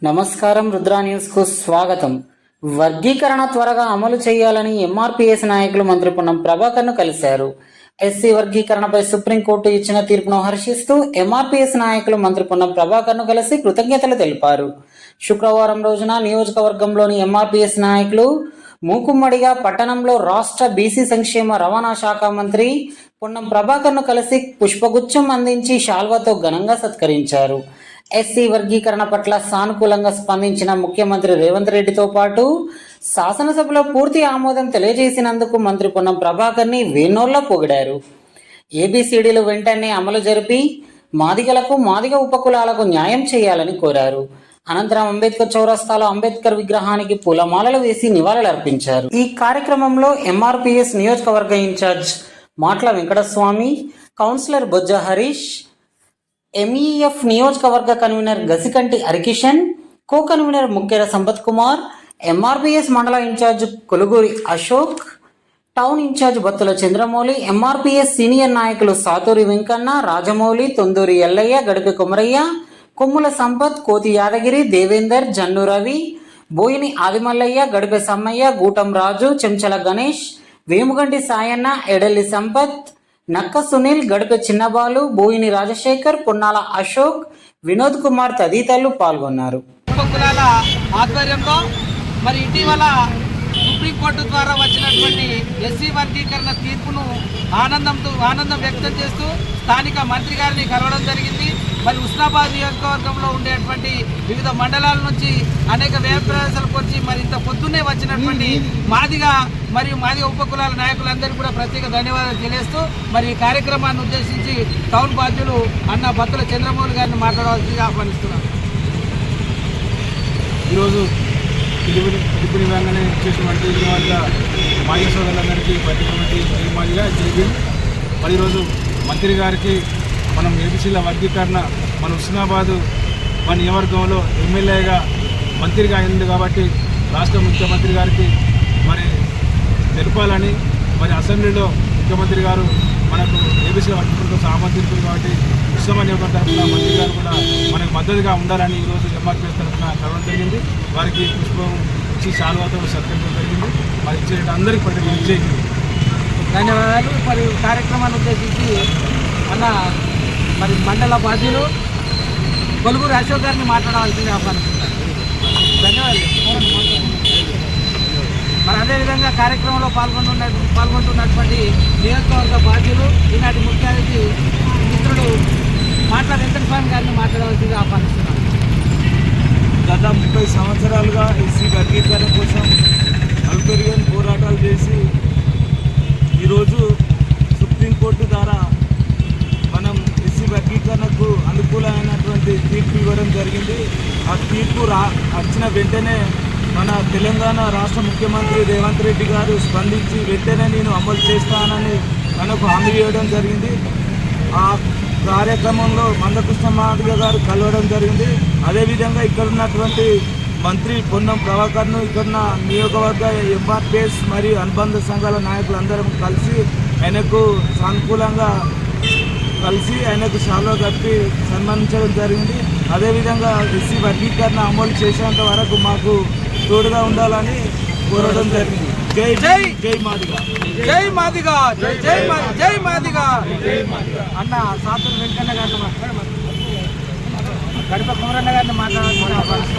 నమస్కారం, రుద్రా న్యూస్ కు స్వాగతం. వర్గీకరణ త్వరగా అమలు చేయాలని ఎంఆర్పీఎస్ నాయకులు మంత్రి పొన్నం ప్రభాకర్ ను కలిశారు. ఎస్సీ వర్గీకరణపై సుప్రీంకోర్టు ఇచ్చిన తీర్పును హర్షిస్తూ ఎంఆర్పీఎస్ నాయకులు మంత్రి పొన్నం ప్రభాకర్ ను కలిసి కృతజ్ఞతలు తెలిపారు. శుక్రవారం రోజున నియోజకవర్గంలోని ఎంఆర్పీఎస్ నాయకులు మూకుమ్మడిగా పట్టణంలో రాష్ట్ర బీసీ సంక్షేమ రవాణా శాఖ మంత్రి పొన్నం ప్రభాకర్ ను కలిసి పుష్పగుచ్చం అందించి శాల్వాతో ఘనంగా సత్కరించారు. ఎస్సీ వర్గీకరణ పట్ల సానుకూలంగా స్పందించిన ముఖ్యమంత్రి రేవంత్ రెడ్డితో పాటు శాసనసభలో పూర్తి ఆమోదం తెలియజేసినందుకు మంత్రి పొన్నం ప్రభాకర్ ని వేణోళ్ల పొగిడారు. ఏబిసిడీలు వెంటనే అమలు జరిపి మాదిగలకు, మాదిగ ఉపకులాలకు న్యాయం చేయాలని కోరారు. అనంతరం అంబేద్కర్ చౌరస్తాలో అంబేద్కర్ విగ్రహానికి పూలమాలలు వేసి నివాళులర్పించారు. ఈ కార్యక్రమంలో ఎంఆర్పీఎస్ నియోజకవర్గ incharge Matla Venkataswamy, councillor Bojja Harish, MEF నియోజకవర్గ convener Gasikanti Harikishan, co convener Mukkera Sampath Kumar, MRPS mandal incharge Koluguri Ashok, town incharge Battula Chandramouli, MRPS senior నాయకులు సాతూరి వెంకన్న, రాజమౌళి, తొందూరి ఎల్లయ్య, గడిపి కొమరయ్య, కొమ్ముల సంపత్, కోతి యాదగిరి, దేవేందర్, జన్ను రవి, బోయిని ఆదిమల్లయ్య, గడిపే సమ్మయ్య, గూటం రాజు, చెంచల గణేష్, వేముగంటి సాయన్న, ఎడల్లి సంపత్, నక్క సునీల్, గడిపే చిన్నబాలు, బోయిని రాజశేఖర్, పొన్నాల అశోక్, వినోద్ కుమార్ తదితరులు పాల్గొన్నారు. ఆధ్వర్యంలో మరి ఇటీవల సుప్రీంకోర్టు ద్వారా వచ్చినటువంటి ఎస్సీ వర్గీకరణ తీర్పును ఆనందం వ్యక్తం చేస్తూ స్థానిక మంత్రి గారిని కలవడం జరిగింది. మరి హుస్నాబాద్ నియోజకవర్గంలో ఉండేటువంటి వివిధ మండలాల నుంచి అనేక వ్యయ ప్రవేశాలకు వచ్చి మరి ఇంత పొద్దున్నే వచ్చినటువంటి మాదిగ ఉపకులాల నాయకులందరికీ కూడా ప్రత్యేక ధన్యవాదాలు తెలియజేస్తూ మరి ఈ కార్యక్రమాన్ని ఉద్దేశించి టౌన్ బాధ్యులు అన్న బత్తుల చంద్రమౌళి గారిని మాట్లాడవలసిందిగా ఆహ్వానిస్తున్నారు. ఈరోజు పిలుపుని వెంటనే చేసినటువంటి మాజీ సోదరులందరికీ ప్రత్యేకమైన మాదిగా జైబీన్. మరి ఈరోజు మంత్రి గారికి మనం ఏబీసీల వర్గీకరణ మన హుస్నాబాదు మన నియోజకవర్గంలో ఎమ్మెల్యేగా మంత్రిగా అయింది కాబట్టి రాష్ట్ర ముఖ్యమంత్రి గారికి మరి తెలపాలని, మరి అసెంబ్లీలో ముఖ్యమంత్రి గారు మనకు ఏబీసీల వర్గీకరణతో ఆమోదించారు కాబట్టి హుస్నాబాద్ నియోజకవర్గం తరఫున మంత్రి గారు కూడా మనకు మద్దతుగా ఉండాలని ఈరోజు ఎంఆర్పీఎస్ తరఫున కలవడం జరిగింది. వారికి పుష్పం ఇచ్చి శాలువాతో సత్కరించడం జరిగింది. మరి ఇచ్చే అందరికీ ప్రతి ధన్యవాదాలు. మరి కార్యక్రమాన్ని ఉద్దేశించి అన్న మరి మండల బాధ్యులు కొలుగురు అశోక్ గారిని మాట్లాడవలసింది ఆహ్వానిస్తున్నారు. ధన్యవాదాలు. మరి అదేవిధంగా కార్యక్రమంలో పాల్గొంటున్నటువంటి నియోజకవర్గ బాధ్యులు ఈనాటి ముఖ్య అతిథి మిత్రుడు మాట్ల వెంకటస్వామి గారిని మాట్లాడవలసింది ఆహ్వానిస్తున్నారు. గత 30 సంవత్సరాలుగా ఎస్సీ వర్గీకరణ కోసం అల్పరిగన్ పోరాటాలు చేసి ఈరోజు సుప్రీంకోర్టు ద్వారా మనం ఎస్సీ వర్గీకరణకు అనుకూలమైనటువంటి తీర్పు ఇవ్వడం జరిగింది. ఆ తీర్పు వచ్చిన వెంటనే మన తెలంగాణ రాష్ట్ర ముఖ్యమంత్రి రేవంత్ రెడ్డి గారు స్పందించి వెంటనే నేను అమలు చేస్తానని మనకు హామీ ఇవ్వడం జరిగింది. ఆ కార్యక్రమంలో మందకృష్ణ మాదిగ గారు కలవడం జరిగింది. అదేవిధంగా ఇక్కడ ఉన్నటువంటి మంత్రి పొన్నం ప్రభాకర్ను ఇక్కడ నియోజకవర్గ ఎంఆర్పీఎస్ మరియు అనుబంధ సంఘాల నాయకులందరం కలిసి ఆయనకు సానుకూలంగా ఆయనకు శాలువా కప్పి సన్మానించడం జరిగింది. అదేవిధంగా ఎస్సీ వర్గీకరణ అమలు చేసేంత వరకు మాకు తోడుగా ఉండాలని కోరడం జరిగింది. జై జై జై మాదిగా, జై మాదిగా, జై జై జై మాదిగా. అన్న సాతూరు వెంకన్న గారిని గడప కుమరన్న గారిని మాట్లాడాల్సిన